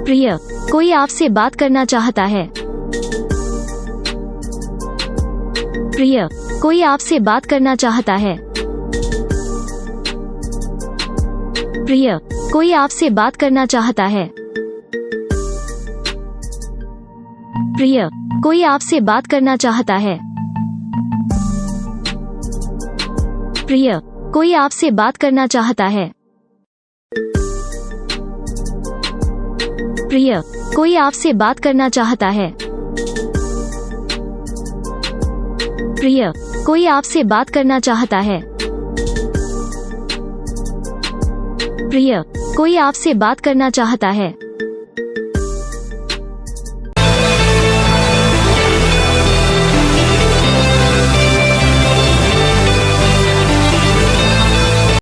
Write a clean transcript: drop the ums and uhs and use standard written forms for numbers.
प्रिय, कोई आपसे बात करना चाहता है। प्रिय, कोई आपसे बात करना चाहता है। प्रिय, कोई आपसे बात करना चाहता है। प्रिय, कोई आपसे बात करना चाहता है। प्रिय, कोई आपसे बात करना चाहता है। प्रिय, कोई आपसे बात करना चाहता है। प्रिय, कोई आपसे बात करना चाहता है। प्रिय, कोई आपसे बात करना चाहता है।